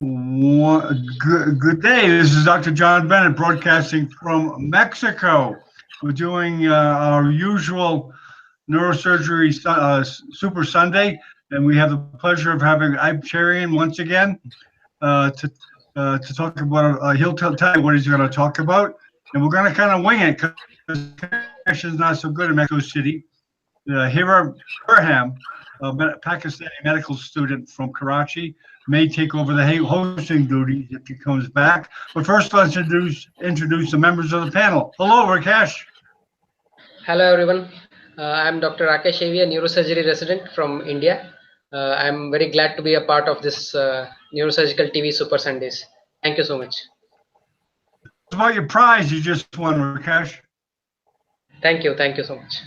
Good day. This is Dr. John Bennett broadcasting from Mexico. We're doing our usual neurosurgery Super Sunday, and we have the pleasure of having Iype Cherian once again to talk about. He'll tell you what he's going to talk about, and we're going to kind of wing it because connection is not so good in Mexico City. Hira Burham, a Pakistani medical student from Karachi, may take over the hosting duties if he comes back. But first, let's introduce the members of the panel. Hello, Rakesh. Hello, everyone. I'm Dr. Rakesh Iype, a neurosurgery resident from India. I'm very glad to be a part of this Neurosurgical TV Super Sundays. Thank you so much. About your prize you just won, Rakesh. Thank you. Thank you so much.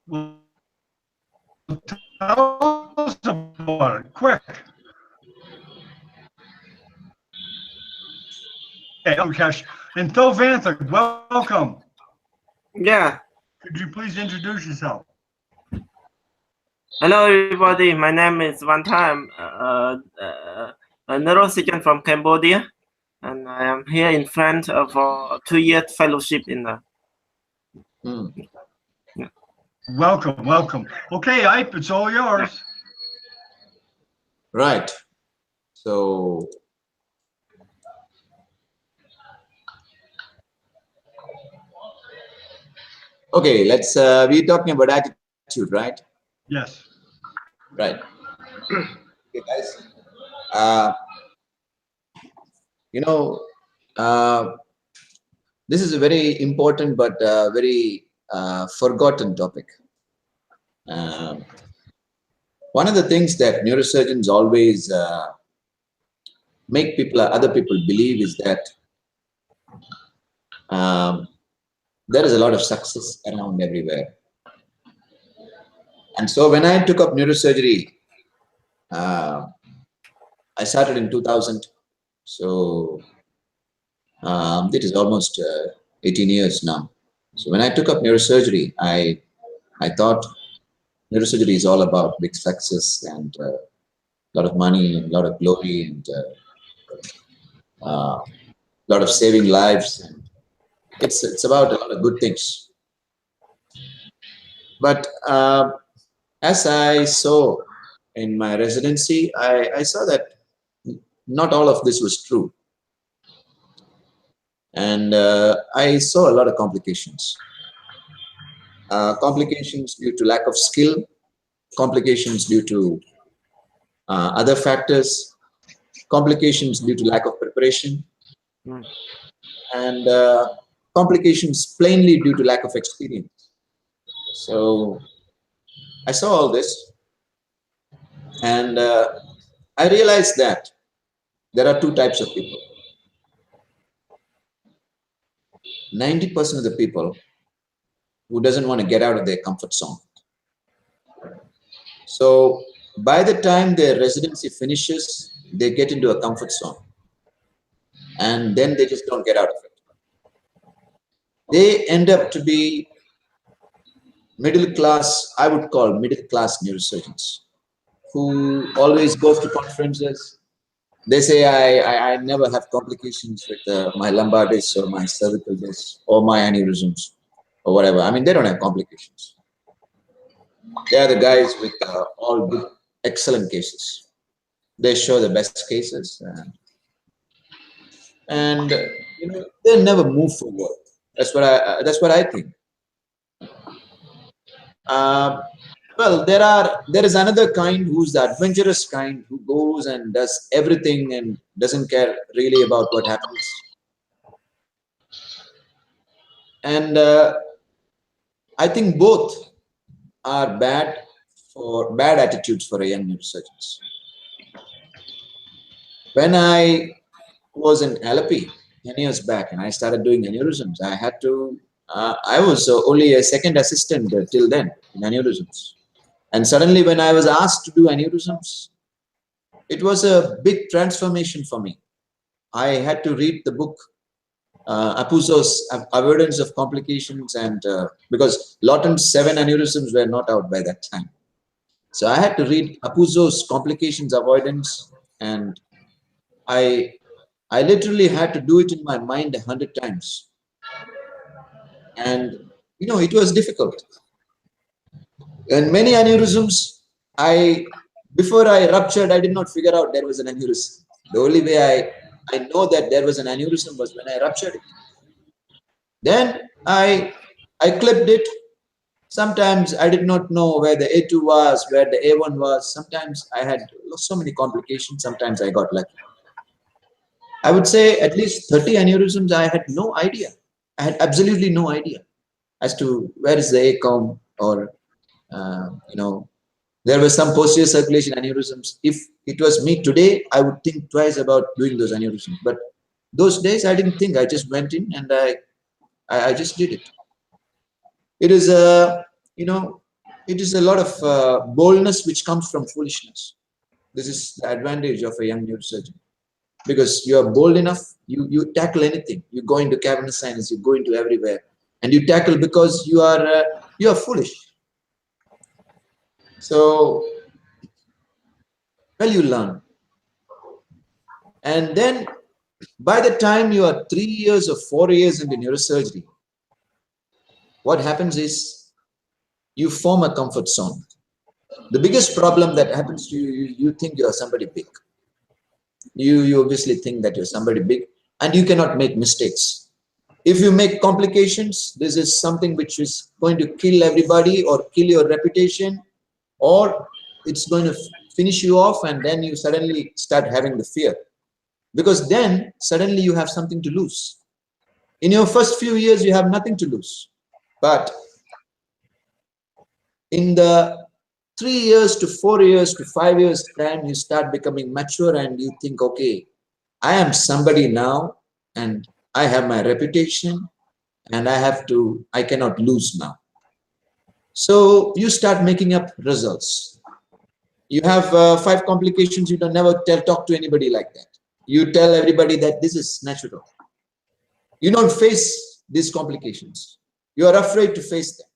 Well, tell us about it, quick. Hey, Rakesh. And Phil Vantha, welcome. Yeah. Could you please introduce yourself? Hello, everybody. My name is Vantha. I'm a neurosurgeon from Cambodia, and I am here in France for a 2-year fellowship in the. Yeah. Welcome. Okay, Iype, it's all yours. Right. So. Okay, let's. We're talking about attitude, right? Yes. Right. Okay, guys. This is a very important but very forgotten topic. One of the things that neurosurgeons always make other people believe is that there is a lot of success around everywhere. And so when I took up neurosurgery, I started in 2000. So it is almost 18 years now. So when I took up neurosurgery, I thought neurosurgery is all about big success and a lot of money and a lot of glory and a lot of saving lives. And it's about a lot of good things. But as I saw in my residency, I saw that not all of this was true. And I saw a lot of complications. Complications due to lack of skill, complications due to other factors, complications due to lack of preparation, and complications plainly due to lack of experience. So I saw all this, and I realized that there are two types of people. 90% of the people who doesn't want to get out of their comfort zone. So by the time their residency finishes, they get into a comfort zone, and then they just don't get out of it. They end up to be middle class, I would call middle class neurosurgeons, who always goes to conferences. They say, I never have complications with my lumbar disc or my cervical disc or my aneurysms or whatever. I mean, they don't have complications. They are the guys with all good, excellent cases. They show the best cases, and you know, they never move forward. That's what I think. Well, there is another kind who's the adventurous kind, who goes and does everything and doesn't care really about what happens. And I think both are bad attitudes for a young neurosurgeons. When I was in Iype 10 years back and I started doing aneurysms, I had to. I was only a second assistant till then in aneurysms. And suddenly when I was asked to do aneurysms, it was a big transformation for me. I had to read the book, Apuzzo's Avoidance of Complications, and because Lawton's 7 aneurysms were not out by that time. So I had to read Apuzzo's Complications Avoidance, and I literally had to do it in my mind 100 times. And, it was difficult. And many aneurysms, before I ruptured, I did not figure out there was an aneurysm. The only way I know that there was an aneurysm was when I ruptured it. Then I clipped it. Sometimes I did not know where the A2 was, where the A1 was. Sometimes I had so many complications. Sometimes I got lucky. I would say at least 30 aneurysms, I had no idea. I had absolutely no idea as to where is the ACOM, or, there were some posterior circulation aneurysms. If it was me today, I would think twice about doing those aneurysms. But those days I didn't think. I just went in and I just did it. It is a lot of boldness which comes from foolishness. This is the advantage of a young neurosurgeon, because you are bold enough, you tackle anything. You go into cavernous sinus, you go into everywhere, and you tackle because you are foolish. So, well, you learn, and then by the time you are 3 years or 4 years into neurosurgery, what happens is you form a comfort zone. The biggest problem that happens to you, you think you are somebody big. You obviously think that you're somebody big, and you cannot make mistakes. If you make complications, this is something which is going to kill everybody or kill your reputation, or it's going to finish you off, and then you suddenly start having the fear. Because then suddenly you have something to lose. In your first few years, you have nothing to lose. But in the 3 years to 4 years to 5 years time, you start becoming mature and you think, okay, I am somebody now, and I have my reputation, and I cannot lose now. So you start making up results. You have 5 complications, you don't never talk to anybody like that. You tell everybody that this is natural. You don't face these complications. You are afraid to face them.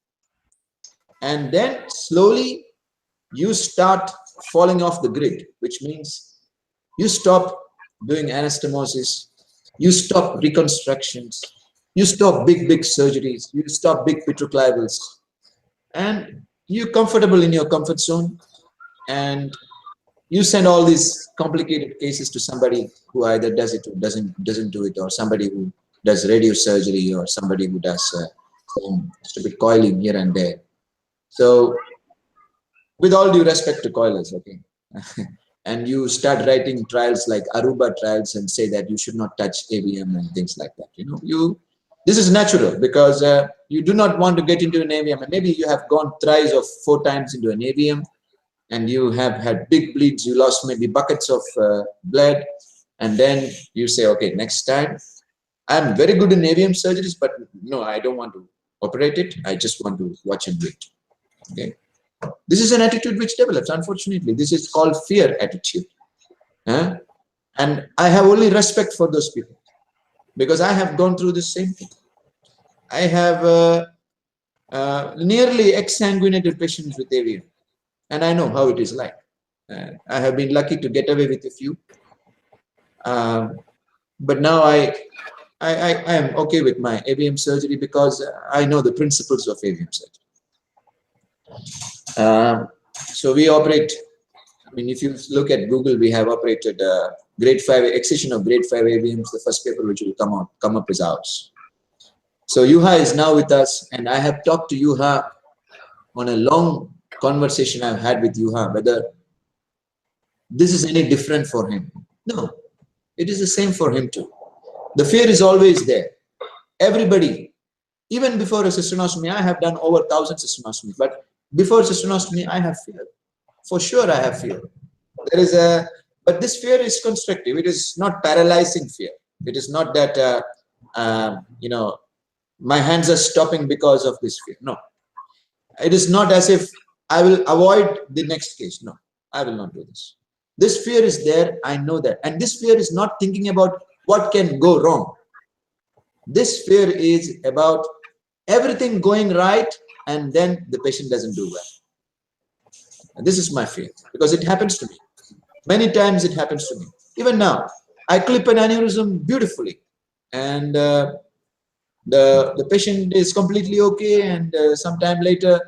And then slowly you start falling off the grid, which means you stop doing anastomosis, you stop reconstructions, you stop big surgeries, you stop big petroclivals, and you're comfortable in your comfort zone, and you send all these complicated cases to somebody who either does it or doesn't do it, or somebody who does radiosurgery, or somebody who does some stupid coiling here and there. So, with all due respect to coilers, okay, and you start writing trials like Aruba trials and say that you should not touch AVM and things like that. This is natural, because you do not want to get into an AVM, and maybe you have gone thrice or 4 times into an AVM, and you have had big bleeds, you lost maybe buckets of blood, and then you say, okay, next time, I'm very good in AVM surgeries, but no, I don't want to operate it. I just want to watch and wait. Okay, this is an attitude which develops. Unfortunately, this is called fear attitude, and I have only respect for those people, because I have gone through the same thing. I have nearly exsanguinated patients with AVM, and I know how it is like. I have been lucky to get away with a few, but now I am okay with my AVM surgery, because I know the principles of AVM surgery. So we operate, I mean, if you look at Google, we have operated grade 5 excision of grade 5 AVMs. The first paper which will come up is ours. So Yuha is now with us, and I have talked to Yuha on a long conversation I've had with Yuha, whether this is any different for him. No, it is the same for him too. The fear is always there. Everybody, even before a cystonostomy, I have done over 1,000 cystonostomies, but before cystonostomy, I have fear. For sure, I have fear. But this fear is constructive. It is not paralyzing fear. It is not that, my hands are stopping because of this fear. No. It is not as if I will avoid the next case. No, I will not do this. This fear is there. I know that. And this fear is not thinking about what can go wrong. This fear is about everything going right, and then the patient doesn't do well. And this is my fear, because it happens to me. Many times it happens to me. Even now, I clip an aneurysm beautifully, and the patient is completely okay, and sometime later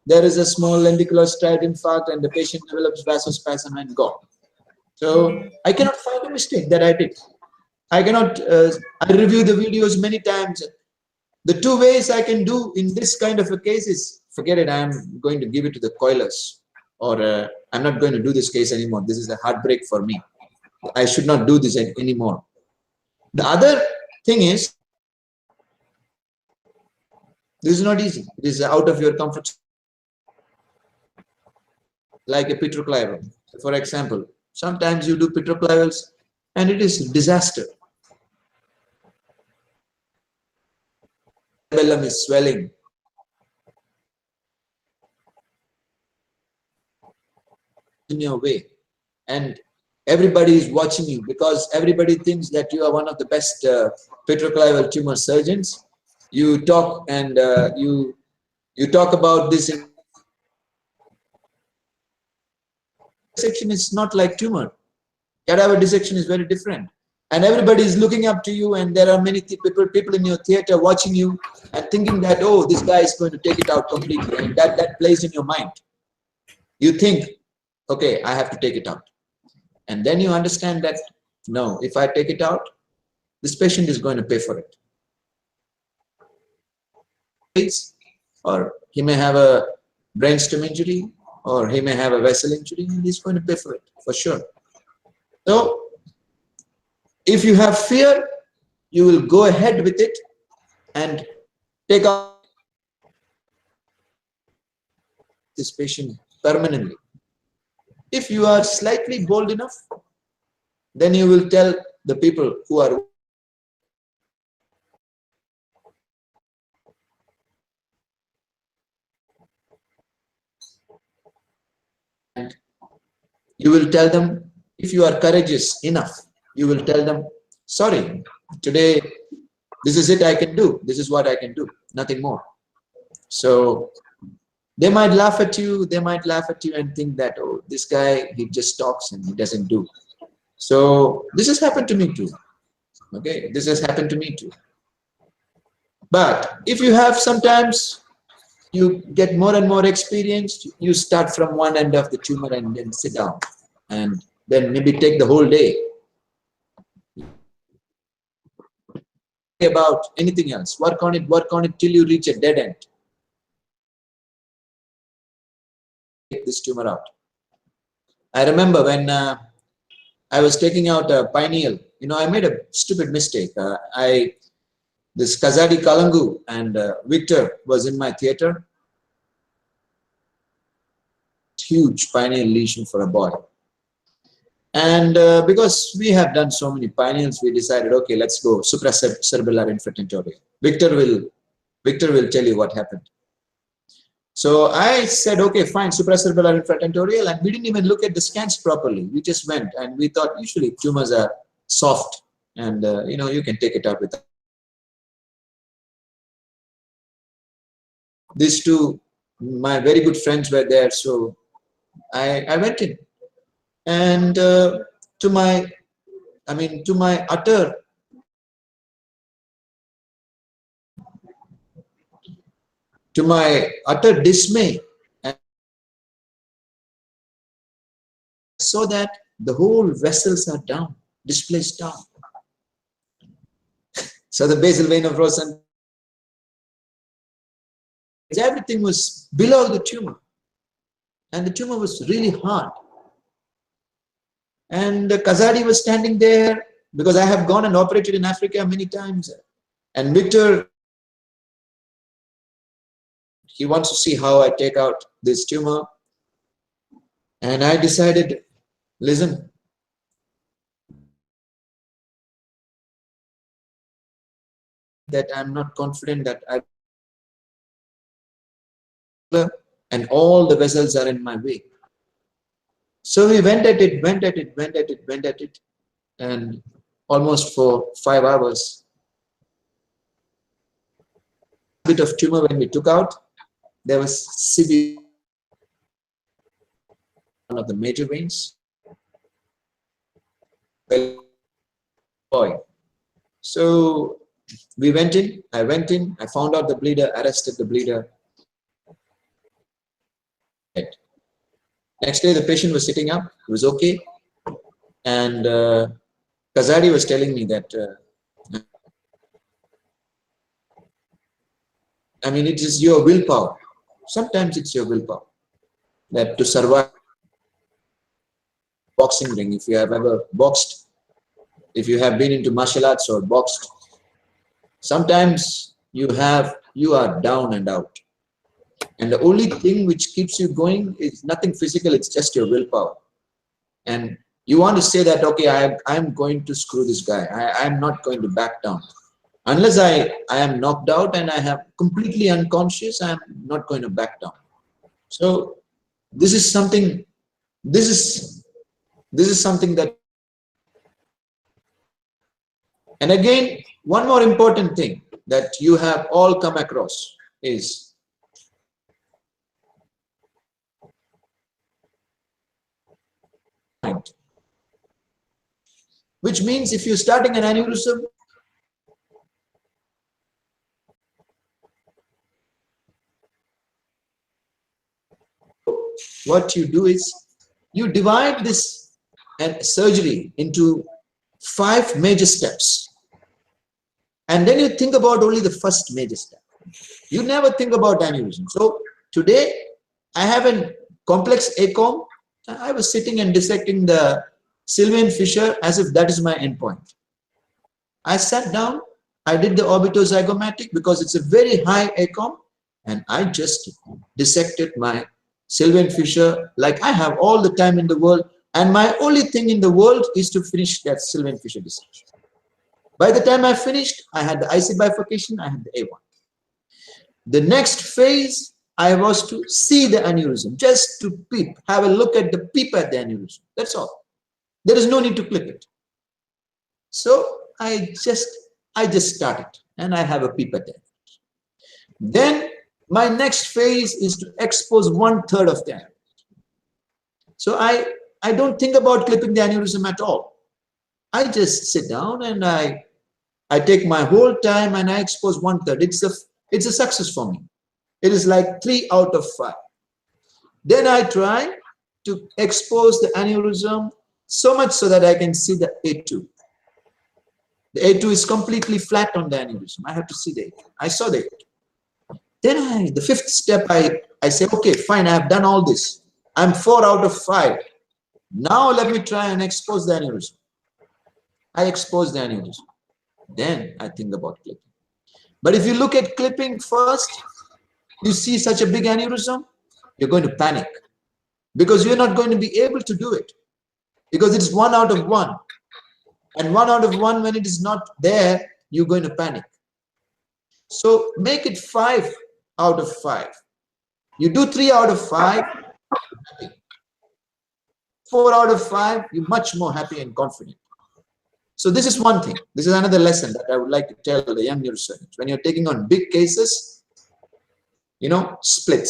there is a small lenticular striate infarct and the patient develops vasospasm and gone. So I cannot find a mistake that I did. I cannot, I review the videos many times. The two ways I can do in this kind of a case is, forget it, I'm going to give it to the coilers, or I'm not going to do this case anymore. This is a heartbreak for me. I should not do this anymore. The other thing is, this is not easy. It is out of your comfort zone. Like a petroclival. For example, sometimes you do petroclivals and it is a disaster. The cerebellum is swelling. In your way. And everybody is watching you because everybody thinks that you are one of the best petroclival tumor surgeons. You talk and you talk about this. Dissection is not like tumor. Cadaver dissection is very different. And everybody is looking up to you, and there are many people in your theater watching you and thinking that, oh, this guy is going to take it out completely. And that plays in your mind. You think, okay, I have to take it out. And then you understand that, no, if I take it out, this patient is going to pay for it. Or he may have a brainstem injury, or he may have a vessel injury, and he's going to pay for it, for sure. So, if you have fear, you will go ahead with it and take out this patient permanently. If you are slightly bold enough, then you will tell the people who are and you will tell them, if you are courageous enough, you will tell them, sorry, today this is it I can do. This is what I can do, nothing more. So they might laugh at you, and think that, oh, this guy, he just talks and he doesn't do. So this has happened to me too. Okay, this has happened to me too. But if you have, sometimes you get more and more experienced, you start from one end of the tumor and then sit down and then maybe take the whole day about anything else. Work on it till you reach a dead end. Take this tumor out. I remember when I was taking out a pineal, I made a stupid mistake. This Kazadi Kalangu and Victor was in my theater. Huge pineal lesion for a boy. And because we have done so many pineals, we decided, okay, let's go supracerebellar infratentorial. Victor will tell you what happened. So I said, okay, fine, supracerebellar infratentorial, and we didn't even look at the scans properly. We just went, and we thought usually tumors are soft, and you can take it out with. These two, my very good friends were there, so I went in, and to my utter dismay, I saw that the whole vessels are down, displaced down. So the basal vein of Rosen, everything was below the tumor, and the tumor was really hard. And Kazadi was standing there, because I have gone and operated in Africa many times, and Victor, he wants to see how I take out this tumor. And I decided, listen, that I'm not confident that and all the vessels are in my way. So we went at it, and almost for 5 hours. A bit of tumor when we took out, there was severe. one of the major veins. Boy. So we went in, I went in, I found out the bleeder, arrested the bleeder. Next day, the patient was sitting up, he was okay. And Kazadi was telling me that, I mean, it is your willpower. Sometimes it's your willpower that to survive boxing ring. If you have ever boxed, if you have been into martial arts or boxed, sometimes you are down and out. And the only thing which keeps you going is nothing physical, it's just your willpower. And you want to say that, okay, I'm going to screw this guy. I'm not going to back down. Unless I am knocked out and I have completely unconscious, I'm not going to back down. So this is something that, and again, one more important thing that you have all come across is which means if you're starting an aneurysm, what you do is you divide this surgery into 5 major steps, and then you think about only the first major step. You never think about aneurysm. So today I have a complex ACOM. I was sitting and dissecting the Sylvian fissure as if that is my endpoint. I sat down, I did the orbitozygomatic because it's a very high ACOM, and I just dissected my Sylvian fissure like I have all the time in the world, and my only thing in the world is to finish that Sylvian fissure dissection. By the time I finished, I had the Iype bifurcation, I had the A1. The next phase, I was to see the aneurysm, just to peep, have a look at the peep at the aneurysm. That's all. There is no need to clip it. So I just started, and I have a peep at it. Then my next phase is to expose 1/3 of the aneurysm. So I don't think about clipping the aneurysm at all. I just sit down and I take my whole time and I expose 1/3. It's a success for me. It is like 3 out of 5. Then I try to expose the aneurysm so much so that I can see the A2. The A2 is completely flat on the aneurysm. I have to see the A2. I saw the A2. Then the 5th step, I say, okay, fine, I have done all this. I'm 4 out of 5. Now let me try and expose the aneurysm. I expose the aneurysm. Then I think about clipping. But if you look at clipping first, you see such a big aneurysm, you're going to panic because you're not going to be able to do it because it's 1 out of 1. And 1 out of 1, when it is not there, you're going to panic. So make it 5 out of 5. You do 3 out of 5, 4 out of 5, you're much more happy and confident. So this is one thing. This is another lesson that I would like to tell the young neurosurgeons. When you're taking on big cases, you know, split.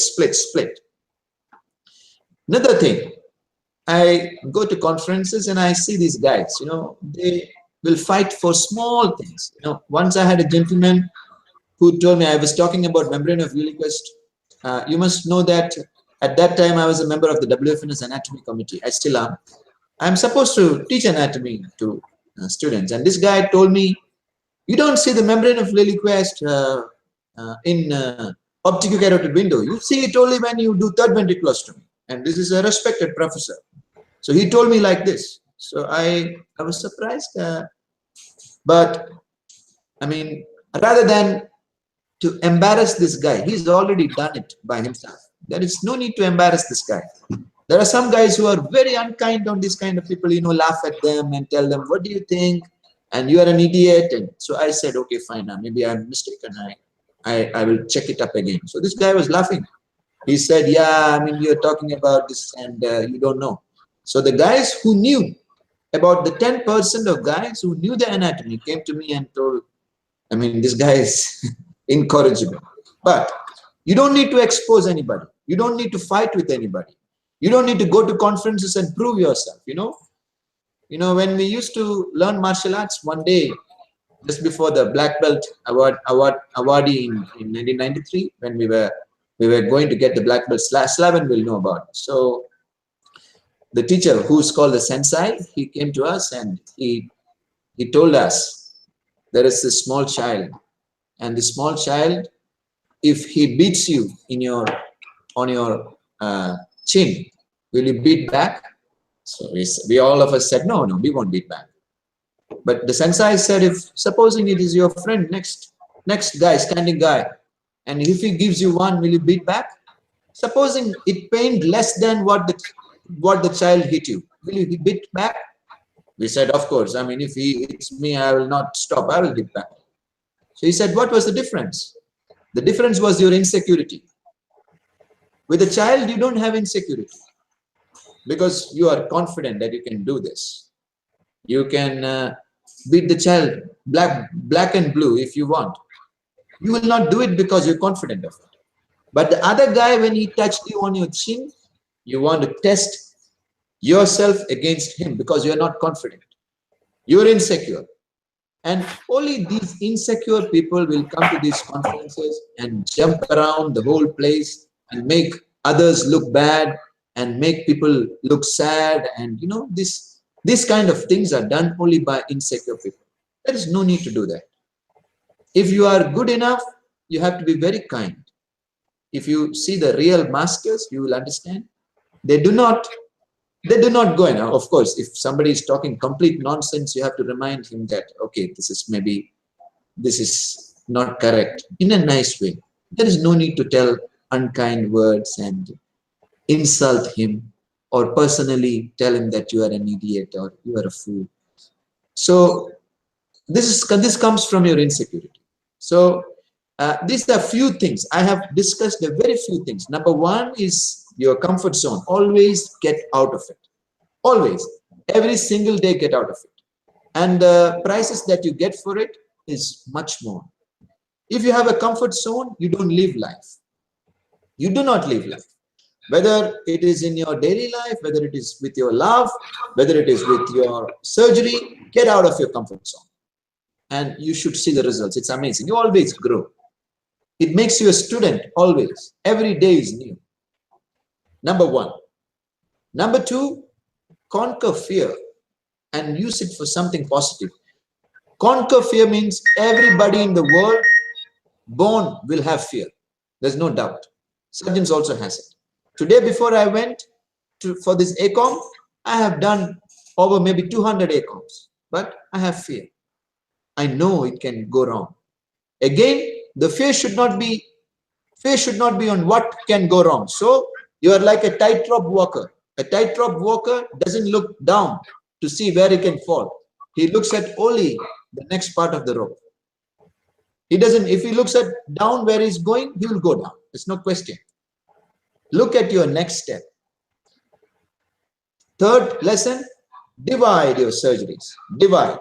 Another thing, I go to conferences and I see these guys, you know, they will fight for small things. You know, once I had a gentleman who told me, I was talking about membrane of Wheelie-Quist. You must know that at that time I was a member of the WFNS anatomy committee. I still am. I'm supposed to teach anatomy to students. And this guy told me, you don't see the membrane of Wheelie-Quist in opticocarotid window. You see it only when you do third ventriculostomy. And this is a respected professor. So he told me like this. So I was surprised. But I mean, rather than to embarrass this guy, he's already done it by himself. There is no need to embarrass this guy. There are some guys who are very unkind on this kind of people, you know, laugh at them and tell them, what do you think? And you are an idiot. And so I said, okay, fine, maybe I'm mistaken. I will check it up again. So this guy was laughing. He said, yeah, I mean, you're talking about this and you don't know. So the guys who knew, about the 10% of guys who knew the anatomy came to me and told, I mean, this guy is incorrigible. But you don't need to expose anybody. You don't need to fight with anybody. You don't need to go to conferences and prove yourself, when we used to learn martial arts, one day, just before the black belt awardee in 1993, when we were going to get the black belt, Slaven will know about it. So the teacher, who's called the sensei, he came to us and he told us, there is this small child, and the small child, if he beats you on your chin, will you beat back? So we all of us said, no, we won't beat back. But the sensei said, if supposing it is your friend, next guy, standing guy, and if he gives you one, will you beat back? Supposing it pained less than what the child hit you, will you beat back? We said, of course. I mean, if he hits me, I will not stop. I will hit back. So he said, what was the difference? The difference was your insecurity. With a child, you don't have insecurity because you are confident that you can do this. You can beat the child black and blue if you want. You will not do it because you're confident of it. But the other guy, when he touched you on your chin, you want to test yourself against him because you're not confident. You're insecure. And only these insecure people will come to these conferences and jump around the whole place and make others look bad and make people look sad. And these kind of things are done only by insecure people. There is no need to do that. If you are good enough, you have to be very kind. If you see the real masters, you will understand. They do not go in. Of course, if somebody is talking complete nonsense, you have to remind him that, okay, this is not correct, in a nice way. There is no need to tell unkind words and insult him or personally tell him that you are an idiot or you are a fool. So this comes from your insecurity. So these are few things. I have discussed a very few things. Number one is your comfort zone. Always get out of it. Always. Every single day, get out of it. And the prices that you get for it is much more. If you have a comfort zone, you don't live life. You do not live life. Whether it is in your daily life, whether it is with your love, whether it is with your surgery, get out of your comfort zone. And you should see the results. It's amazing. You always grow. It makes you a student, always. Every day is new. Number one. Number two, conquer fear and use it for something positive. Conquer fear means everybody in the world born will have fear. There's no doubt. Surgeons also has it. Today, before I went for this ACOM, I have done over maybe 200 ACOMs, but I have fear. I know it can go wrong. Again, the fear should not be on what can go wrong. So you are like a tightrope walker. A tightrope walker doesn't look down to see where he can fall. He looks at only the next part of the rope. He doesn't, if he looks at down where he's going, he will go down. There's no question. Look at your next step. Third lesson, divide your surgeries. Divide.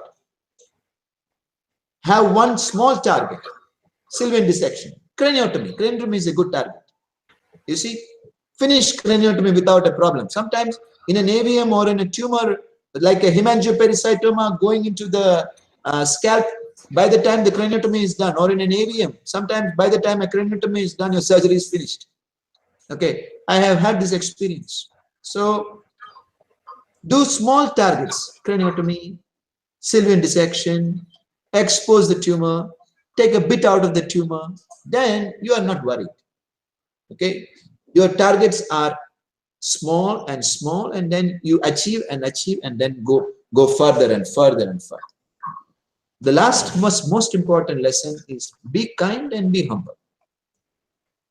Have one small target. Sylvian dissection. Craniotomy. Craniotomy is a good target. You see, finish craniotomy without a problem. Sometimes in an AVM or in a tumor, like a hemangiopericytoma going into the scalp, by the time the craniotomy is done, or in an AVM, sometimes by the time a craniotomy is done, your surgery is finished. Okay, I have had this experience. So do small targets, craniotomy, Sylvian dissection, expose the tumor, take a bit out of the tumor, then you are not worried. Okay, your targets are small, and then you achieve, and then go further and further and further. The last most important lesson is be kind and be humble.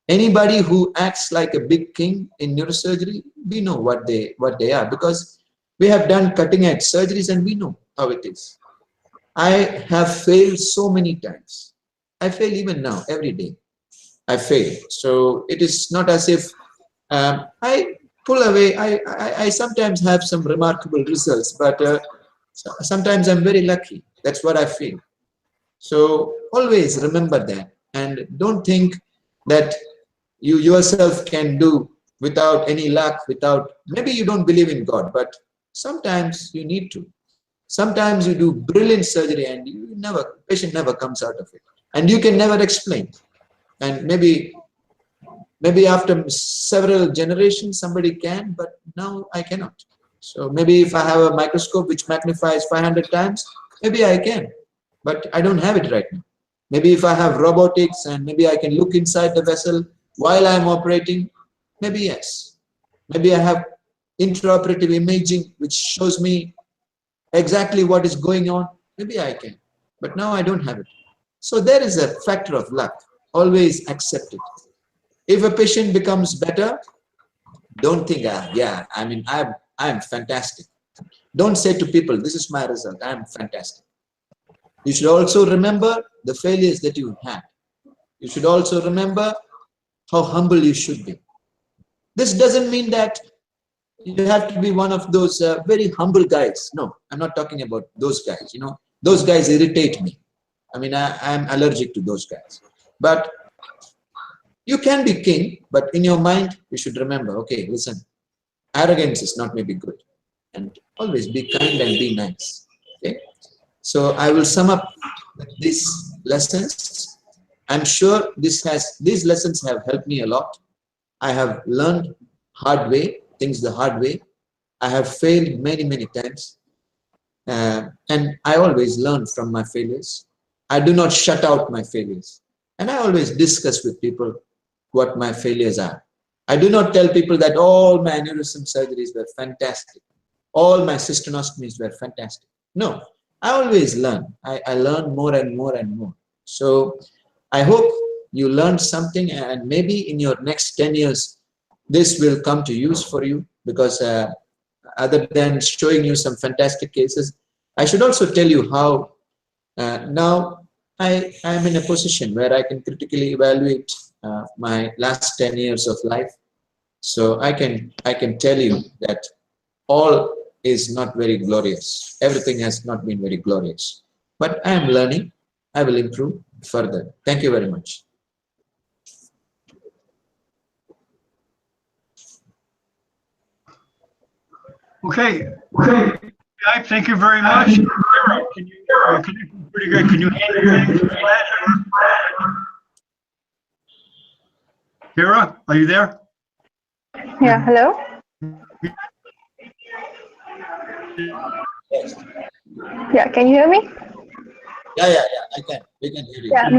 Anybody who acts like a big king in neurosurgery, we know what they are, because we have done cutting edge surgeries and we know how it is. I have failed so many times. I fail even now, every day. I fail. So it is not as if I pull away. I sometimes have some remarkable results, but sometimes I'm very lucky. That's what I feel. So always remember that, and don't think that you yourself can do without any luck, maybe you don't believe in God, but sometimes you need to. Sometimes you do brilliant surgery and patient never comes out of it. And you can never explain. And maybe after several generations, somebody can, but now I cannot. So maybe if I have a microscope which magnifies 500 times, maybe I can, but I don't have it right now. Maybe if I have robotics and maybe I can look inside the vessel while I'm operating, maybe yes. Maybe I have intraoperative imaging which shows me exactly what is going on. Maybe I can, but now I don't have it. So there is a factor of luck. Always accept it. If a patient becomes better, don't think, yeah, I mean, I'm fantastic. Don't say to people, this is my result, I'm fantastic. You should also remember the failures that you had. You should also remember how humble you should be. This doesn't mean that you have to be one of those very humble guys. No, I'm not talking about those guys. You know, those guys irritate me. I mean, I'm allergic to those guys. But you can be king, but in your mind, you should remember, okay, listen, arrogance is not maybe good. And always be kind and be nice. Okay? So I will sum up these lessons. I'm sure these lessons have helped me a lot. I have learned things the hard way. I have failed many, many times. And I always learn from my failures. I do not shut out my failures. And I always discuss with people what my failures are. I do not tell people that all my aneurysm surgeries were fantastic. All my cystonostomies were fantastic. No, I always learn. I learn more and more and more. So I hope you learned something, and maybe in your next 10 years, this will come to use for you, because other than showing you some fantastic cases, I should also tell you how now I am in a position where I can critically evaluate my last 10 years of life. So I can tell you that all is not very glorious. Everything has not been very glorious. But I am learning. I will improve further. Thank you very much. Okay. Iype, thank you very much. Hero, can you pretty good? Can you handle things? Hera, are you there? Yeah, hello? Yes. Yeah, can you hear me? Yeah, I can. We can hear you. Yeah,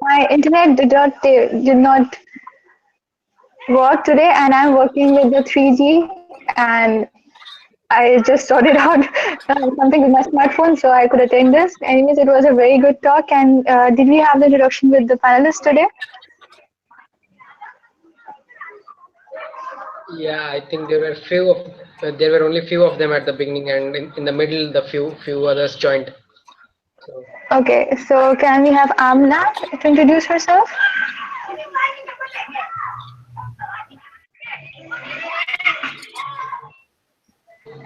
my internet did not work today, and I'm working with the 3G, and I just sorted out something with my smartphone so I could attend this. Anyways, it was a very good talk. And did we have the introduction with the panelists today? Yeah, I think there were only few of them at the beginning, and in the middle, the few others joined. So. Okay, so can we have Amna to introduce herself?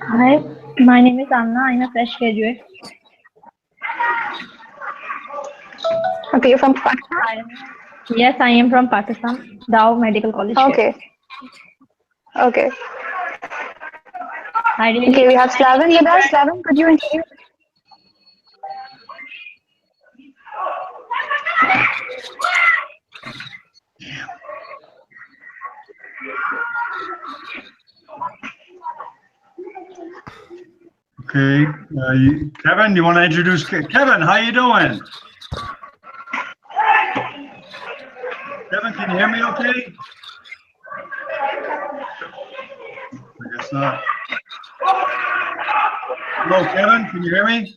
Hi, my name is Amna. I'm a fresh graduate. Okay, you're from Pakistan? Yes, I am from Pakistan, Dow Medical College. Okay. Okay. Okay, we have Slavan with us. Slavan, could you introduce? Okay, Kevin, you want to introduce Kevin? How you doing? Kevin, can you hear me okay? I guess not. Hello, Kevin, can you hear me?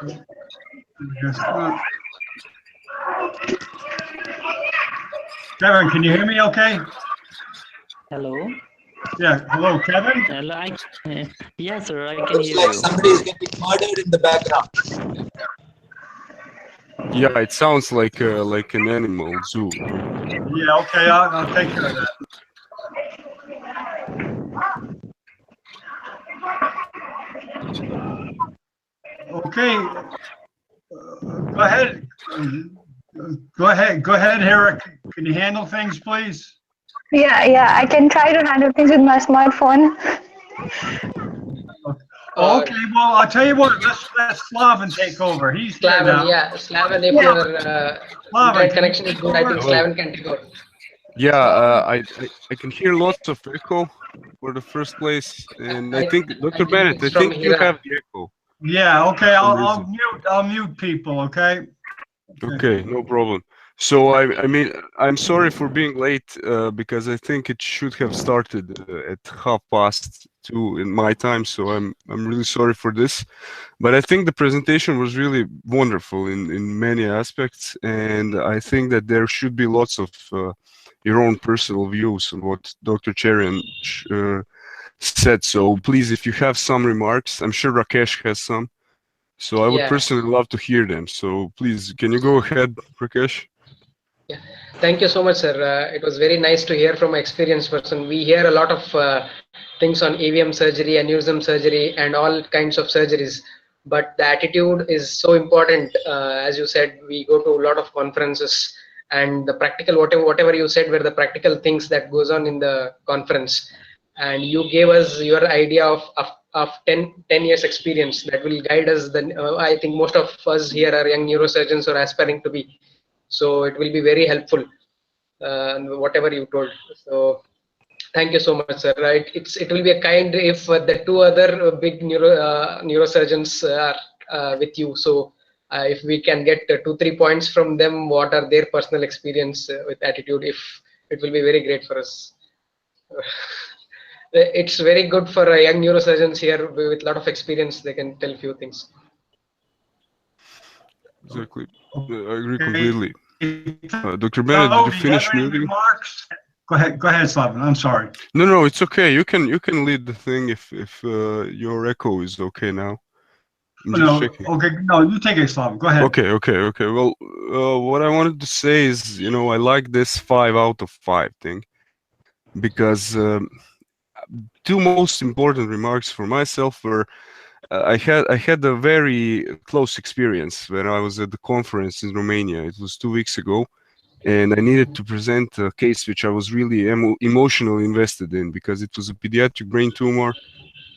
I guess not. Kevin, can you hear me okay? Hello. Yeah, hello, Kevin. Hello, yes, sir, I can hear Looks like you. somebody is getting murdered in the background. Yeah, it sounds like an animal zoo. Yeah, okay, I'll take care of that. Okay, go ahead. Go ahead, Eric. Can you handle things, please? Yeah, I can try to handle things with my smartphone. Okay, well, I'll tell you what, let's let Slaven take over. He's here Slaven, now. yeah, Slaven, if Yeah. your Slaven, internet connection is good, I think Hello. Slaven can take over. Yeah, I can hear lots of echo for the first place, and I think I Dr. think Bennett, it's I from think you Hira. have the echo. Yeah, okay, some I'll reason. mute people, okay? Okay, no problem. So I mean, I'm sorry for being late because I think it should have started at 2:30 in my time. So I'm really sorry for this, but I think the presentation was really wonderful in many aspects, and I think that there should be lots of your own personal views on what Dr. Cherian said. So please, if you have some remarks, I'm sure Rakesh has some. So I would Yeah. personally love to hear them. So please, can you go ahead, Rakesh? Thank you so much, sir. It was very nice to hear from an experienced person. We hear a lot of things on AVM surgery, aneurysm surgery, and all kinds of surgeries. But the attitude is so important. As you said, we go to a lot of conferences, and the practical, whatever you said, were the practical things that goes on in the conference. And you gave us your idea of 10 years experience that will guide us. I think most of us here are young neurosurgeons or aspiring to be. So it will be very helpful, whatever you told. So thank you so much, sir. Right, it will be a kind if the two other big neurosurgeons are with you. So if we can get 2-3 points from them, what are their personal experience with attitude? If it will be very great for us. It's very good for young neurosurgeons here with a lot of experience. They can tell few things. Exactly. I agree completely. Dr. Bennett, did you finish muting? Remarks? Go ahead, Slaven. I'm sorry. No, it's okay. You can lead the thing if your echo is okay now. I'm just checking. Okay, no, you take it, Slaven. Go ahead. Okay. Well, what I wanted to say is, I like this 5 out of 5 thing because two most important remarks for myself were I had a very close experience when I was at the conference in Romania. It was 2 weeks ago, and I needed to present a case which I was really emotionally invested in because it was a pediatric brain tumor.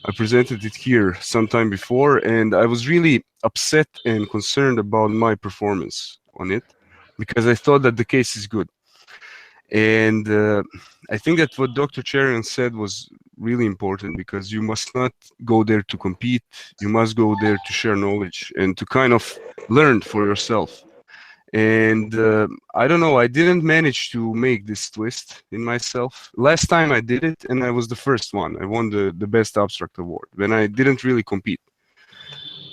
I presented it here sometime before, and I was really upset and concerned about my performance on it because I thought that the case is good. And I think that what Dr. Cherian said was really important because you must not go there to compete. You must go there to share knowledge and to kind of learn for yourself. And I don't know, I didn't manage to make this twist in myself. Last time I did it, and I was the first one. I won the Best Abstract Award when I didn't really compete.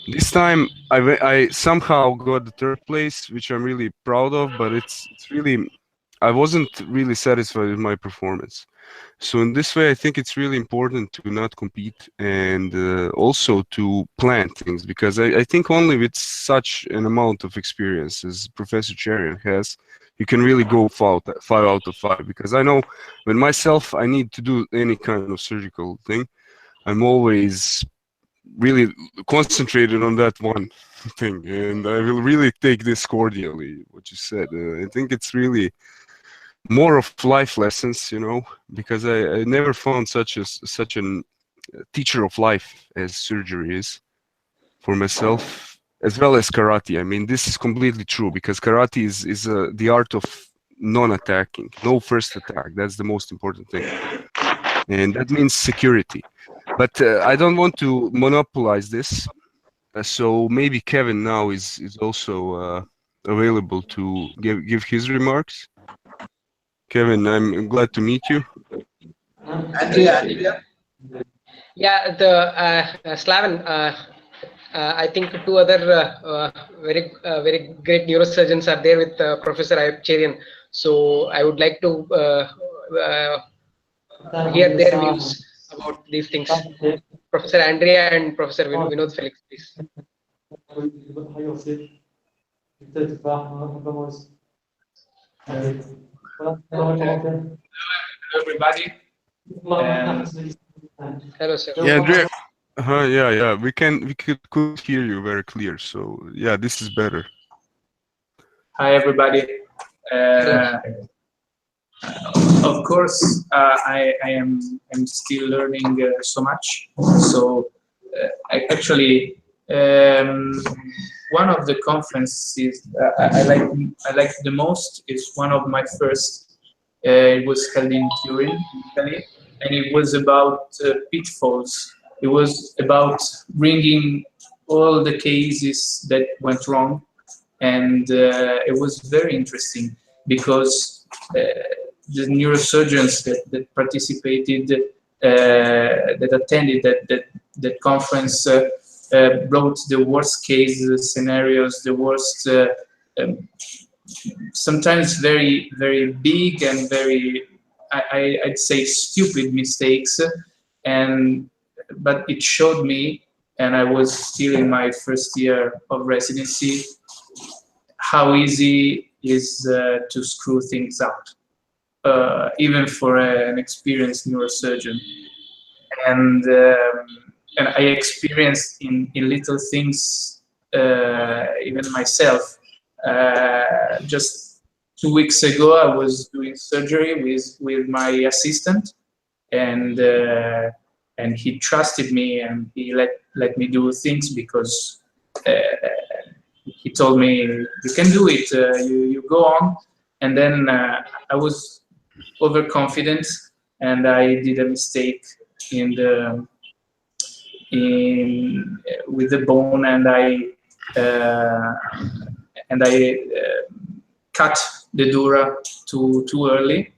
This time I somehow got the 3rd place, which I'm really proud of, but it's really, I wasn't really satisfied with my performance. So in this way, I think it's really important to not compete and also to plan things, because I think only with such an amount of experience as Professor Cherian has, you can really go 5 out of 5. Because I know when myself, I need to do any kind of surgical thing, I'm always really concentrated on that one thing, and I will really take this cordially, what you said. I think it's really more of life lessons, because I never found such an teacher of life as surgery is for myself, as well as karate. I mean, this is completely true, because karate is the art of non-attacking, no first attack. That's the most important thing, and that means security. But I don't want to monopolize this, so maybe Kevin now is also available to give his remarks. Kevin, I'm glad to meet you. Andrea. Yeah, the Slaven, I think 2 other very great neurosurgeons are there with Professor Iype Cherian. So I would like to hear their views about these things. Professor Andrea and Professor Vinod Felix, please. Everybody. Hello, sir. Yeah, Andrea. Yeah. We could hear you very clear. So yeah, this is better. Hi, everybody. Of course, I'm still learning so much. So I actually one of the conferences I like the most is one of my first. It was held in Turin, Italy, and it was about pitfalls. It was about bringing all the cases that went wrong, and it was very interesting because the neurosurgeons that participated, that attended that conference, brought the worst case scenarios, the worst, sometimes very, very big and very, I'd say, stupid mistakes. But it showed me, and I was still in my first year of residency, how easy is to screw things up, even for an experienced neurosurgeon. And I experienced in little things, even myself. Just 2 weeks ago, I was doing surgery with my assistant, and he trusted me, and he let me do things because he told me, you can do it, you go on. And then I was overconfident, and I did a mistake with the bone, and I cut the dura too early,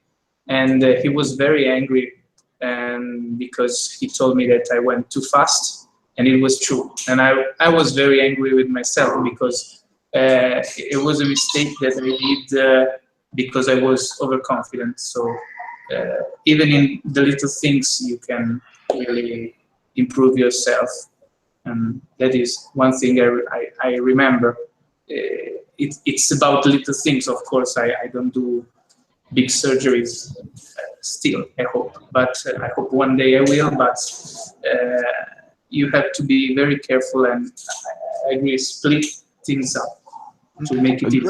and he was very angry, and because he told me that I went too fast, and it was true. And I was very angry with myself because it was a mistake that I did because I was overconfident. So even in the little things, you can really improve yourself, and that is one thing I remember. It's about little things. Of course, I don't do big surgeries still, I hope, but I hope one day I will. But you have to be very careful, and I agree, split things up to make it easy.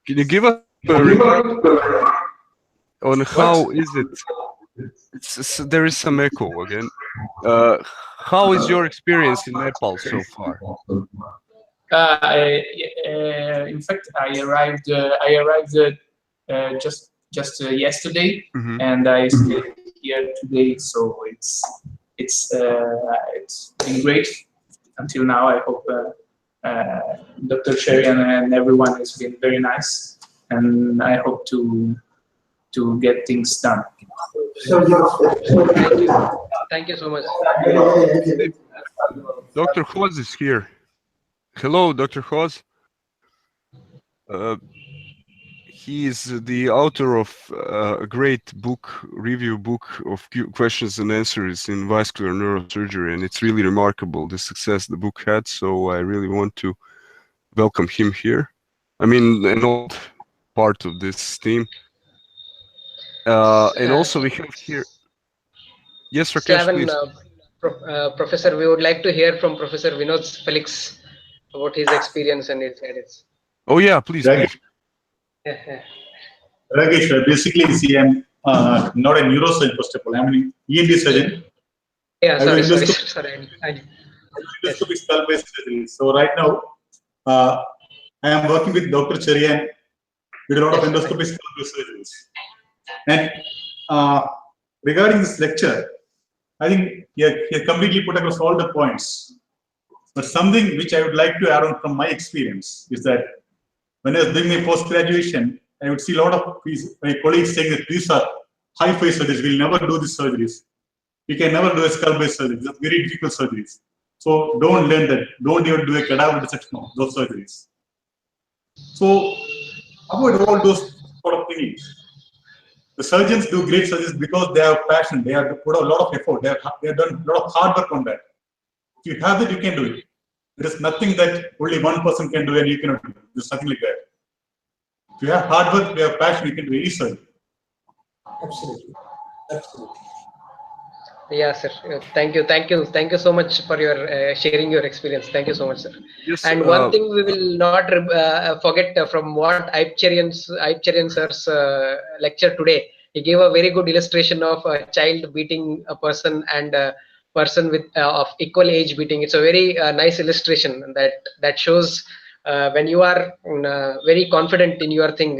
Can you give us a remark on how is it? There is some echo again. How is your experience in Nepal so far? In fact, I arrived just yesterday, and I stayed here today. So it's been great until now. I hope Dr. Cherian and everyone has been very nice, and I hope to get things done. Thank you so much. Dr. Hoz is here. Hello, Dr. Hoz. He is the author of a great review book of questions and answers in vascular neurosurgery, and it's really remarkable the success the book had. So I really want to welcome him here. I mean, an old part of this team. And also we have here. Yes, Rakesh, please. Professor, we would like to hear from Professor Vinod Felix about his experience and his guidance. Oh yeah, please. Rakesh, basically, see, I'm not a neurosurgeon, first of all. I'm an ENT surgeon. Yeah, sorry. Endoscopic skull-based surgery. So right now, I am working with Dr. Cherian with a lot of endoscopic skull-based surgeries. And regarding this lecture, I think he completely put across all the points. But something which I would like to add on from my experience is that when I was doing my post-graduation, I would see a lot of my colleagues saying that these are high-face surgeries. We'll never do these surgeries. We can never do a skull-based surgery. These are very difficult surgeries. So don't learn that. Don't even do a cadaver dissection of those surgeries. So avoid all those sort of things. The surgeons do great surgeries because they have passion. They have put a lot of effort. They have done a lot of hard work on that. If you have it, you can do it. There is nothing that only one person can do and you cannot do. There's nothing like that. If you have hard work, you have passion, you can do any surgery. Absolutely. Absolutely. Yeah, sir. Thank you so much for your sharing your experience. Thank you so much, sir. Yes, And one thing we will not forget from what Iype Cherian sir's lecture today. He gave a very good illustration of a child beating a person and a person with of equal age beating. It's a very nice illustration that shows when you are very confident in your thing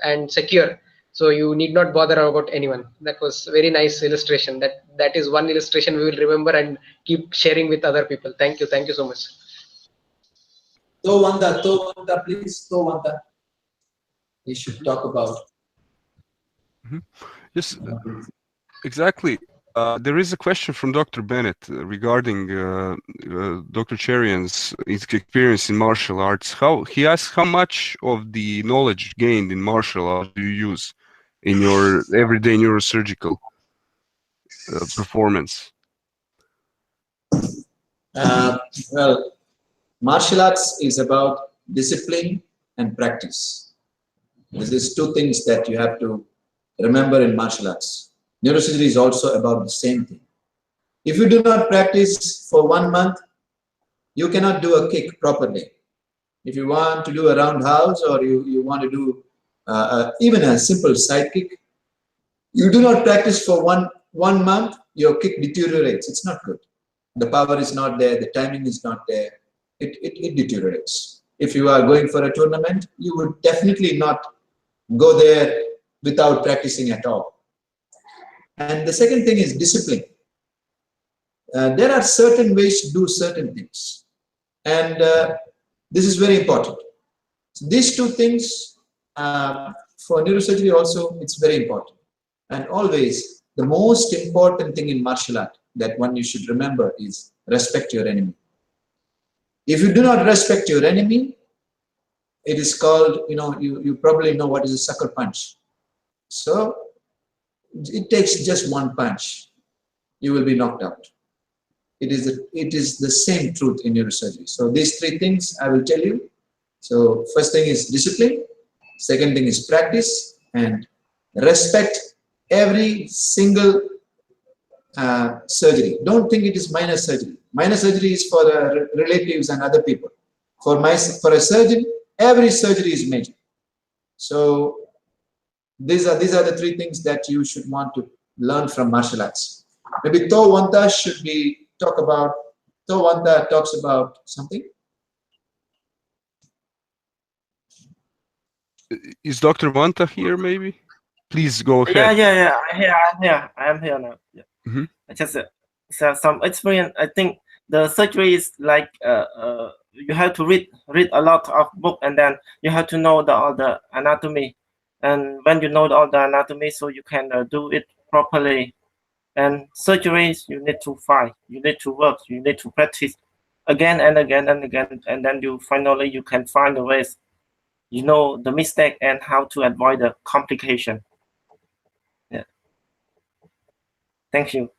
and secure, so you need not bother about anyone. That was very nice illustration. That is one illustration we will remember and keep sharing with other people. Thank you so much. Towanda, please, Towanda. You should talk about. Yes, exactly. There is a question from Dr. Bennett regarding Dr. Cherian's experience in martial arts. He asks, how much of the knowledge gained in martial arts do you use in your everyday neurosurgical performance? Well, martial arts is about discipline and practice. This is two things that you have to remember in martial arts. Neurosurgery is also about the same thing. If you do not practice for 1 month, you cannot do a kick properly. If you want to do a roundhouse or you want to do even a simple side kick, you do not practice for one month, your kick deteriorates. It's not good. The power is not there, the timing is not there. It deteriorates. If you are going for a tournament, you would definitely not go there without practicing at all. And the second thing is discipline. There are certain ways to do certain things. And this is very important. So these two things for neurosurgery also, it's very important. And always, the most important thing in martial art that one you should remember is respect your enemy. If you do not respect your enemy, it is called, you probably know what is a sucker punch. So it takes just one punch, you will be knocked out. It is the same truth in neurosurgery. So these three things I will tell you. So first thing is discipline, second thing is practice, and respect every single surgery. Don't think it is minor surgery. Minor surgery is for the relatives and other people. For a surgeon, every surgery is major. So these are the three things that you should want to learn from martial arts. Maybe Towanda talks about something. Is Dr. Wanta here, maybe? Please go ahead. Yeah. I'm here now. Yeah. Mm-hmm. Just some experience. I think the surgery is like you have to read a lot of book, and then you have to know all the anatomy. And when you know all the anatomy, so you can do it properly. And surgeries, you need to fight, you need to work, you need to practice again and again and again, and then you finally can find the ways. You know the mistake and how to avoid the complication. Yeah. Thank you.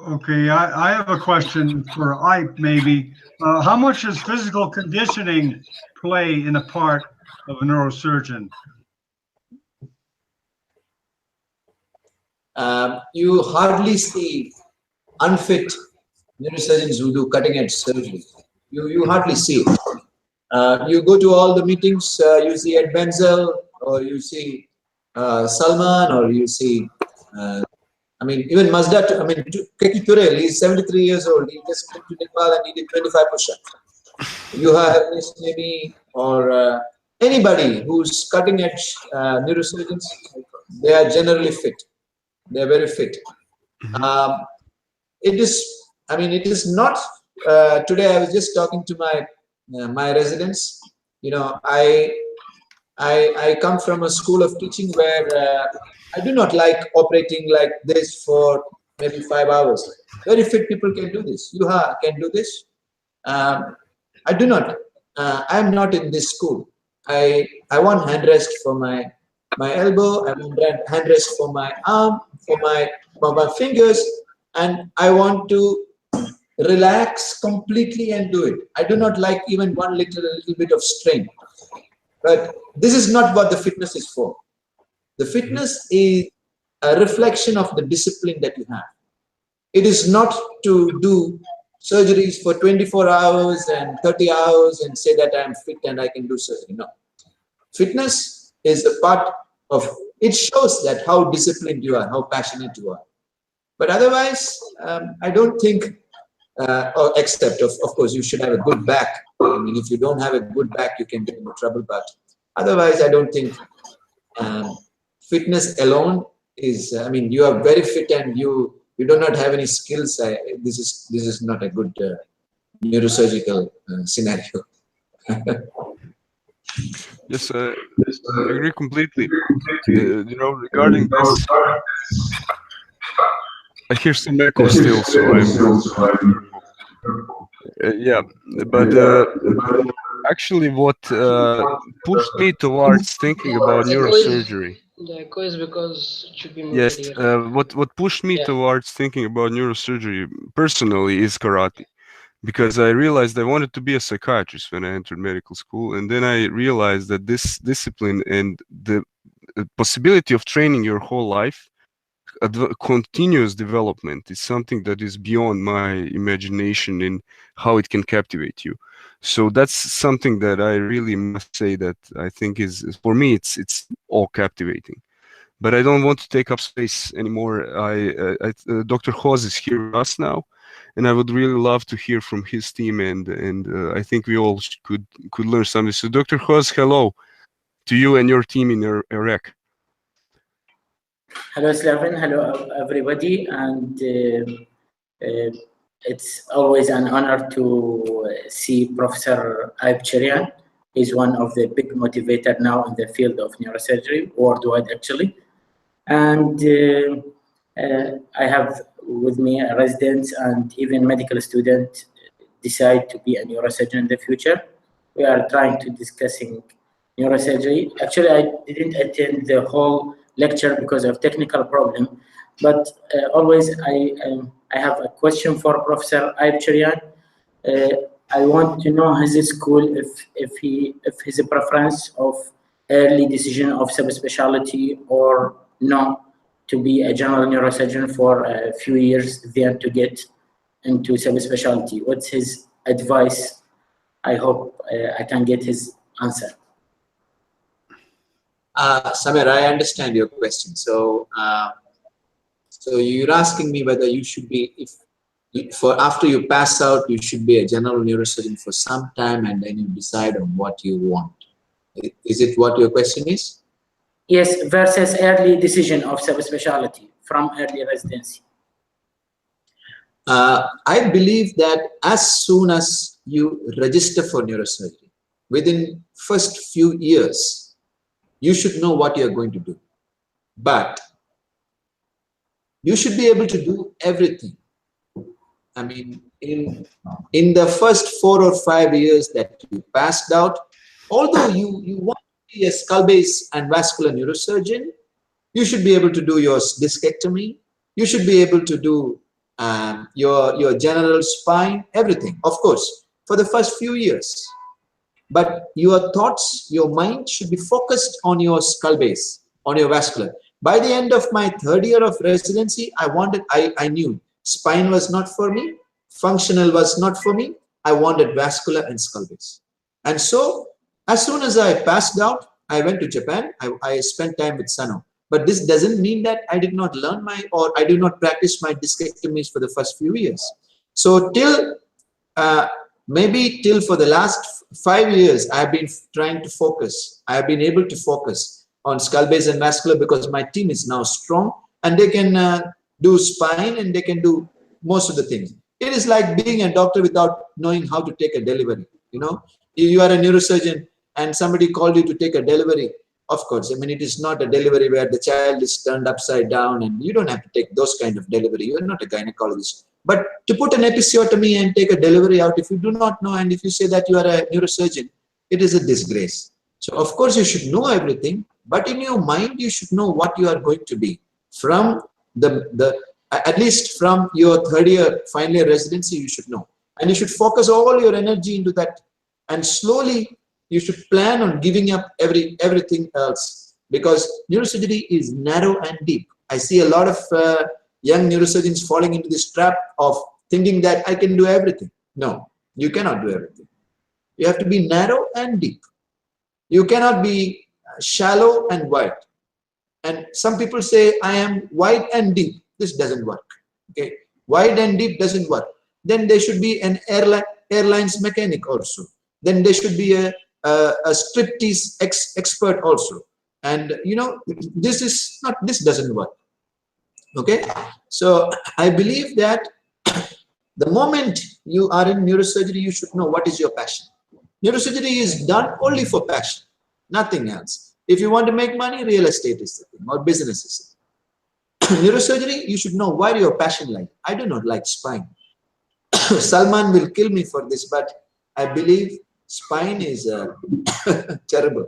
Okay, I have a question for Iype, maybe. How much does physical conditioning play in a part of a neurosurgeon? You hardly see unfit neurosurgeons who do cutting-edge surgery. You hardly see it. You go to all the meetings, you see Ed Benzel, or you see Salman, or you see, even Mazda, Keki Turel, he's 73 years old. He just went to Nepal and he did 25 push-ups. You have maybe, or anybody who's cutting-edge neurosurgeons, they are generally fit. They're very fit. It is not, today I was just talking to my residents. I come from a school of teaching where I do not like operating like this for maybe 5 hours. Very fit people can do this. You can do this. I do not. I'm not in this school. I want hand rest for my elbow. I want hand rest for my arm, for my fingers, and I want to relax completely and do it. I do not like even a little bit of strain. But this is not what the fitness is for. The fitness is a reflection of the discipline that you have. It is not to do surgeries for 24 hours and 30 hours and say that I'm fit and I can do surgery. No. Fitness is a part of, it shows that how disciplined you are, how passionate you are. But otherwise, I don't think, or except, of course, you should have a good back. I mean, if you don't have a good back, you can get into trouble. But otherwise, I don't think fitness alone is, I mean, you are very fit and you do not have any skills. This is not a good neurosurgical scenario. Yes, I agree completely. You know, regarding this, I hear some echo still, so yeah. But actually, what pushed me towards thinking about neurosurgery. The echo is because it should be muted Yes, here. what pushed me towards thinking about neurosurgery personally is karate, because I realized I wanted to be a psychiatrist when I entered medical school, and then I realized that this discipline and the possibility of training your whole life, continuous development, is something that is beyond my imagination in how it can captivate you. So that's something that I really must say that I think is, for me, it's all captivating. But I don't want to take up space anymore. Dr. Hoz is here with us now, and I would really love to hear from his team, and I think we all could learn something. So Dr. Hoz, hello to you and your team in Iraq. Hello, Slavin. Hello, everybody. And it's always an honor to see Professor Iype Cherian. He's one of the big motivators now in the field of neurosurgery, worldwide actually. And I have with me residents and even medical students decide to be a neurosurgeon in the future. We are trying to discussing neurosurgery. Actually, I didn't attend the whole lecture because of technical problem, but always I have a question for Professor Iype Cherian. I want to know his school if his preference of early decision of subspecialty or no, to be a general neurosurgeon for a few years, then to get into subspecialty. What's his advice? I hope I can get his answer. Samir, I understand your question. So, so you're asking me whether you should be, after you pass out, you should be a general neurosurgeon for some time, and then you decide on what you want. Is it what your question is? Yes, versus early decision of subspecialty from early residency. I believe that as soon as you register for neurosurgery, within first few years, you should know what you're going to do. But you should be able to do everything. I mean, in the first 4 or 5 years that you passed out, although you want to be a skull base and vascular neurosurgeon, you should be able to do your discectomy. You should be able to do your general spine, everything, of course, for the first few years. But your thoughts, your mind should be focused on your skull base, on your vascular. By the end of my 3rd year of residency, I knew spine was not for me, functional was not for me. I wanted vascular and skull base. And so, as soon as I passed out, I went to Japan. I spent time with Sano. But this doesn't mean that I did not learn or I did not practice my discectomies for the first few years. So maybe till for the last 5 years, I've been trying to focus. I have been able to focus on skull base and vascular because my team is now strong and they can do spine and they can do most of the things. It is like being a doctor without knowing how to take a delivery. You know, you are a neurosurgeon and somebody called you to take a delivery. Of course, I mean, it is not a delivery where the child is turned upside down and you don't have to take those kind of delivery. You're not a gynecologist. But to put an episiotomy and take a delivery out, if you do not know and if you say that you are a neurosurgeon, it is a disgrace. So, of course, you should know everything, but in your mind, you should know what you are going to be. From at least from your 3rd year, final year residency, you should know. And you should focus all your energy into that. And slowly, you should plan on giving up everything else, because neurosurgery is narrow and deep. I see a lot of young neurosurgeons falling into this trap of thinking that I can do everything. No, you cannot do everything. You have to be narrow and deep. You cannot be shallow and wide. And some people say, I am wide and deep. This doesn't work. Okay, wide and deep doesn't work. Then there should be an airlines mechanic also. Then there should be a striptease expert also. And you know, this doesn't work. Okay, so I believe that the moment you are in neurosurgery, you should know what is your passion. Neurosurgery is done only for passion, nothing else. If you want to make money, real estate is the thing, or business is the thing. Neurosurgery, you should know why your passion lies. I do not like spine. Salman will kill me for this, but I believe spine is terrible.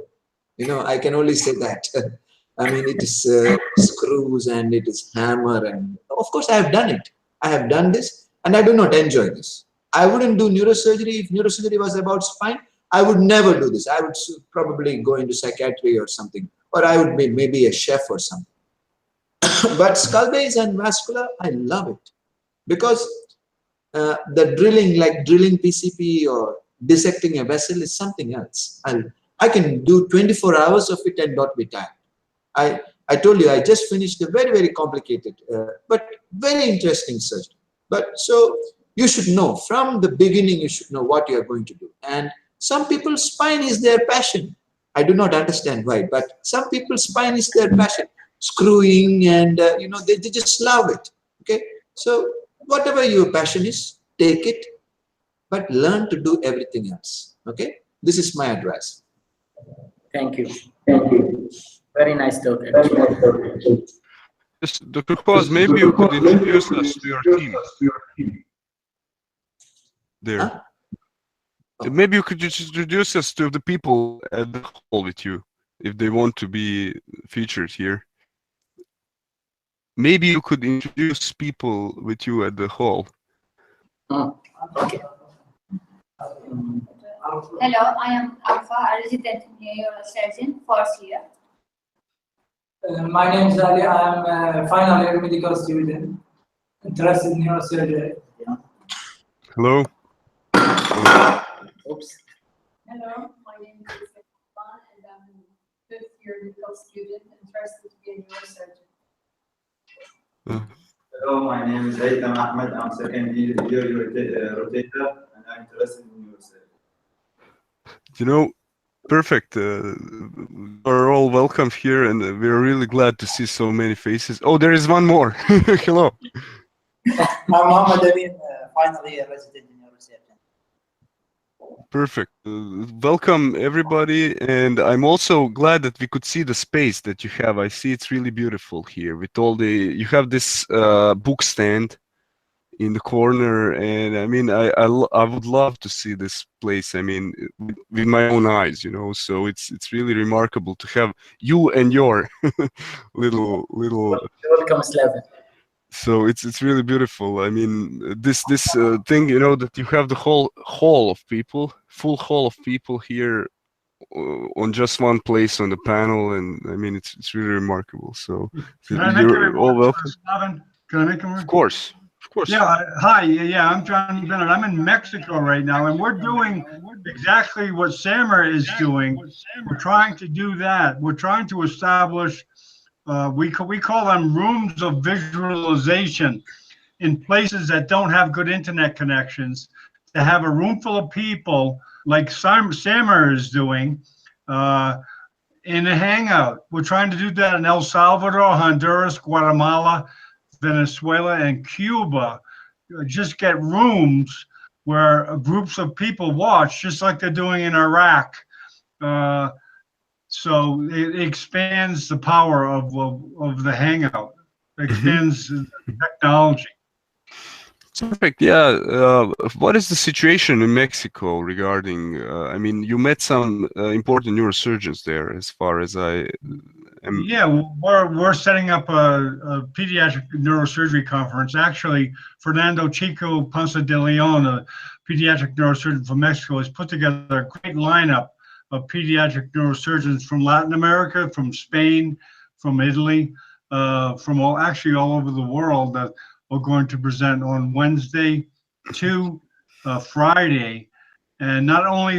You know, I can only say that. I mean, it is screws and it is hammer, and of course I have done it. I have done this and I do not enjoy this. I wouldn't do neurosurgery if neurosurgery was about spine. I would never do this. I would probably go into psychiatry or something, or I would be maybe a chef or something. But skull base and vascular, I love it because the drilling, like drilling PCP or dissecting a vessel, is something else. I can do 24 hours of it and not be tired. I told you, I just finished a very, very complicated, but very interesting surgery. But so you should know from the beginning, you should know what you are going to do. And some people's spine is their passion. I do not understand why, but some people's spine is their passion. Screwing and, you know, they just love it. Okay. So whatever your passion is, take it, but learn to do everything else. Okay. This is my advice. Thank you. Thank you. Very nice talk. Yes, Dr. Quaz, maybe you could introduce us to your team. There. Huh? Maybe you could just introduce us to the people at the hall with you, if they want to be featured here. Maybe you could introduce people with you at the hall. Okay. Hello, I am Alpha, a resident neurosurgeon, first year. My name is Ali. I am a final year medical student, interested in neurosurgery. Hello. Oops. Hello, my name is Irfan, and I'm a fifth year medical student, interested to be a neurosurgeon. Hello, my name is Iype Ahmed. I'm second year rotator, and I'm interested in neurosurgery. You know, perfect. You're all welcome here, and we're really glad to see so many faces. Oh, there is one more. Hello. I'm Mohammed Amin, final year resident in neurosurgeon. Perfect. Welcome, everybody. And I'm also glad that we could see the space that you have. I see it's really beautiful here with all the, you have this book stand in the corner. And I mean, I would love to see this place. I mean, with my own eyes, you know, so it's really remarkable to have you and your little. Welcome, Slaven. So it's really beautiful. I mean, this thing, you know, that you have the whole hall of people, full hall of people here on just one place on the panel, and I mean, it's really remarkable. So you're all welcome. Can I make a Of course. Yeah. Hi. Yeah, I'm John Bennett. I'm in Mexico right now, and we're doing exactly what Samer is doing. We're trying to do that. We're trying to establish. We call them rooms of visualization in places that don't have good internet connections, to have a room full of people like Samer is doing in a hangout. We're trying to do that in El Salvador, Honduras, Guatemala, Venezuela, and Cuba. Just get rooms where groups of people watch, just like they're doing in Iraq. So it expands the power of the hangout. It expands the technology. Perfect. Yeah. What is the situation in Mexico regarding? I mean, you met some important neurosurgeons there, as far as I am. Yeah, we're setting up a pediatric neurosurgery conference. Actually, Fernando Chico Ponce de Leon, a pediatric neurosurgeon from Mexico, has put together a great lineup of pediatric neurosurgeons from Latin America, from Spain, from Italy. from actually all over the world that we're going to present on Wednesday to Friday. And not only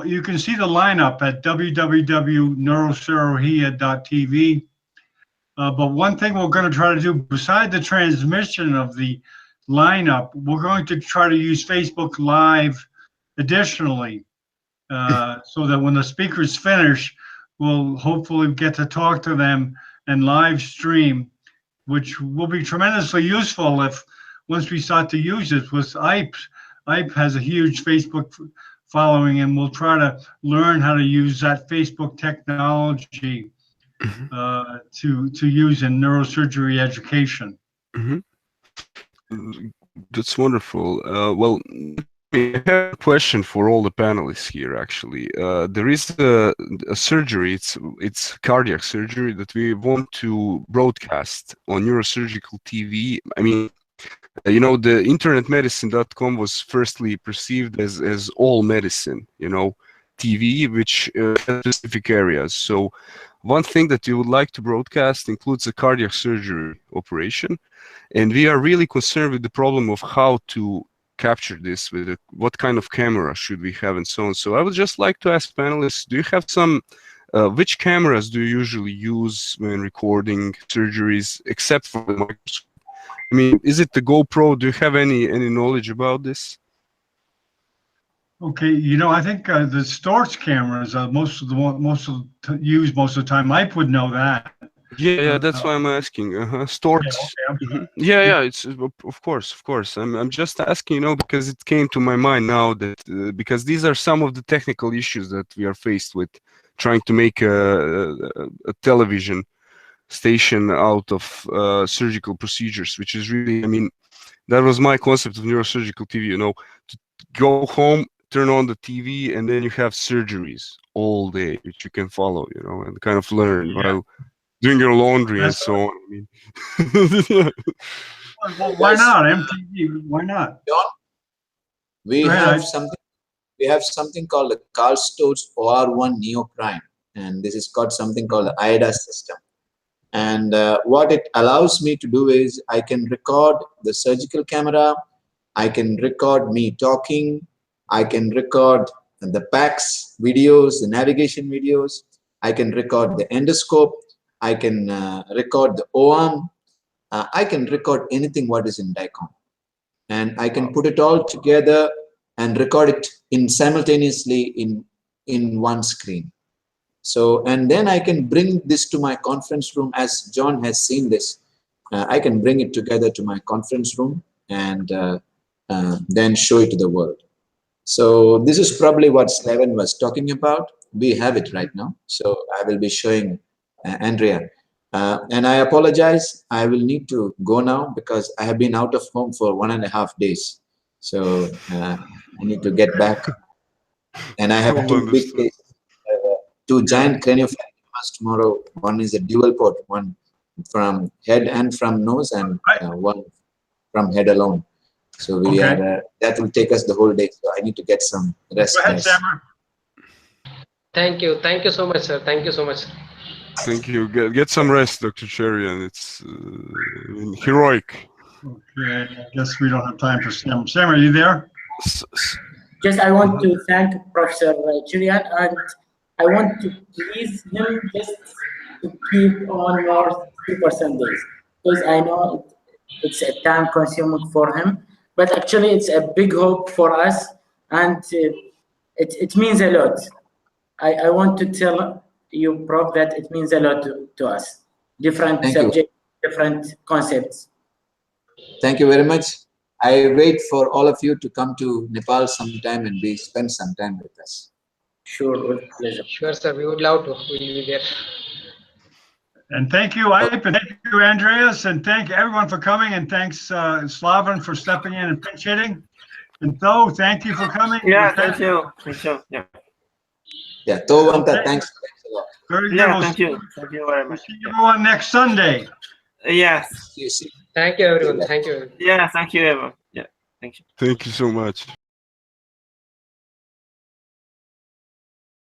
you can see the lineup at www.neurosurgical.tv. But one thing we're going to try to do, beside the transmission of the lineup, we're going to try to use Facebook Live additionally, so that when the speakers finish, we'll hopefully get to talk to them and live stream, which will be tremendously useful if once we start to use it with Iype. Iype has a huge Facebook following, and we'll try to learn how to use that Facebook technology to use in neurosurgery education. That's wonderful. Well, I have a question for all the panelists here. Actually, there is a surgery. It's cardiac surgery that we want to broadcast on Neurosurgical TV. I mean, you know, the internetmedicine.com was firstly perceived as all medicine, you know, TV, which has specific areas. So one thing that you would like to broadcast includes a cardiac surgery operation. And we are really concerned with the problem of how to capture this, with what kind of camera should we have and so on. So I would just like to ask panelists, do you have some, which cameras do you usually use when recording surgeries, except for the microscope? I mean, is it the GoPro? Do you have any knowledge about this? Okay, you know, I think the Storz cameras are most of the time. Iype would know that. Yeah, that's why I'm asking. Storz. Yeah, it's of course. I'm just asking, you know, because it came to my mind now that because these are some of the technical issues that we are faced with, trying to make a television station out of surgical procedures, which is really, I mean, that was my concept of neurosurgical TV. You know, to go home, turn on the TV, and then you have surgeries all day, which you can follow, you know, and kind of learn while doing your laundry and so on. I mean, well, why not MTV? Why not? John, we have something called the Karl Storz OR1 Neoprime, and this is called something called the Iype system. And what it allows me to do is I can record the surgical camera, I can record me talking, I can record the PACS videos, the navigation videos, I can record the endoscope, I can record the OARM, I can record anything what is in DICOM. And I can put it all together and record it simultaneously in one screen. So, and then I can bring this to my conference room, as John has seen this. I can bring it together to my conference room and then show it to the world. So this is probably what Slaven was talking about. We have it right now. So I will be showing Andrea. And I apologize, I will need to go now because I have been out of home for 1.5 days. So I need to get back. And I have two big cases. 2 giant craniopharyngioma tomorrow. One is a dual port, one from head and from nose, and one from head alone. So we are that will take us the whole day. So I need to get some rest. Go ahead, Samar. Thank you so much, sir. Thank you so much. Thank you. Get some rest, Dr. Cherian. It's heroic. Okay, I guess we don't have time for Sam. Sam, are you there? Just I want to thank Professor Cherian, and I want to please him just to keep on more Super Sundays, because I know it's a time consuming for him, but actually it's a big hope for us, and it means a lot. I want to tell you, Prof, that it means a lot to us. Different subjects, different concepts. Thank you very much. I wait for all of you to come to Nepal sometime and spend some time with us. Sure, with pleasure. Sure, sir. We would love to. We'll be there. And thank you, Iype, and thank you, Andreas, and thank everyone for coming, and thanks, Slaven, for stepping in and pinch hitting. And Tho, thank you for coming. Yeah, thank you. Thank you. Yeah. Yeah, Tho, thanks a lot. Very good. Yeah, thank you. Thank you very much. See everyone next Sunday. Yes. Thank you, everyone. Thank you. Yeah, thank you, everyone. Yeah, thank you. Thank you so much.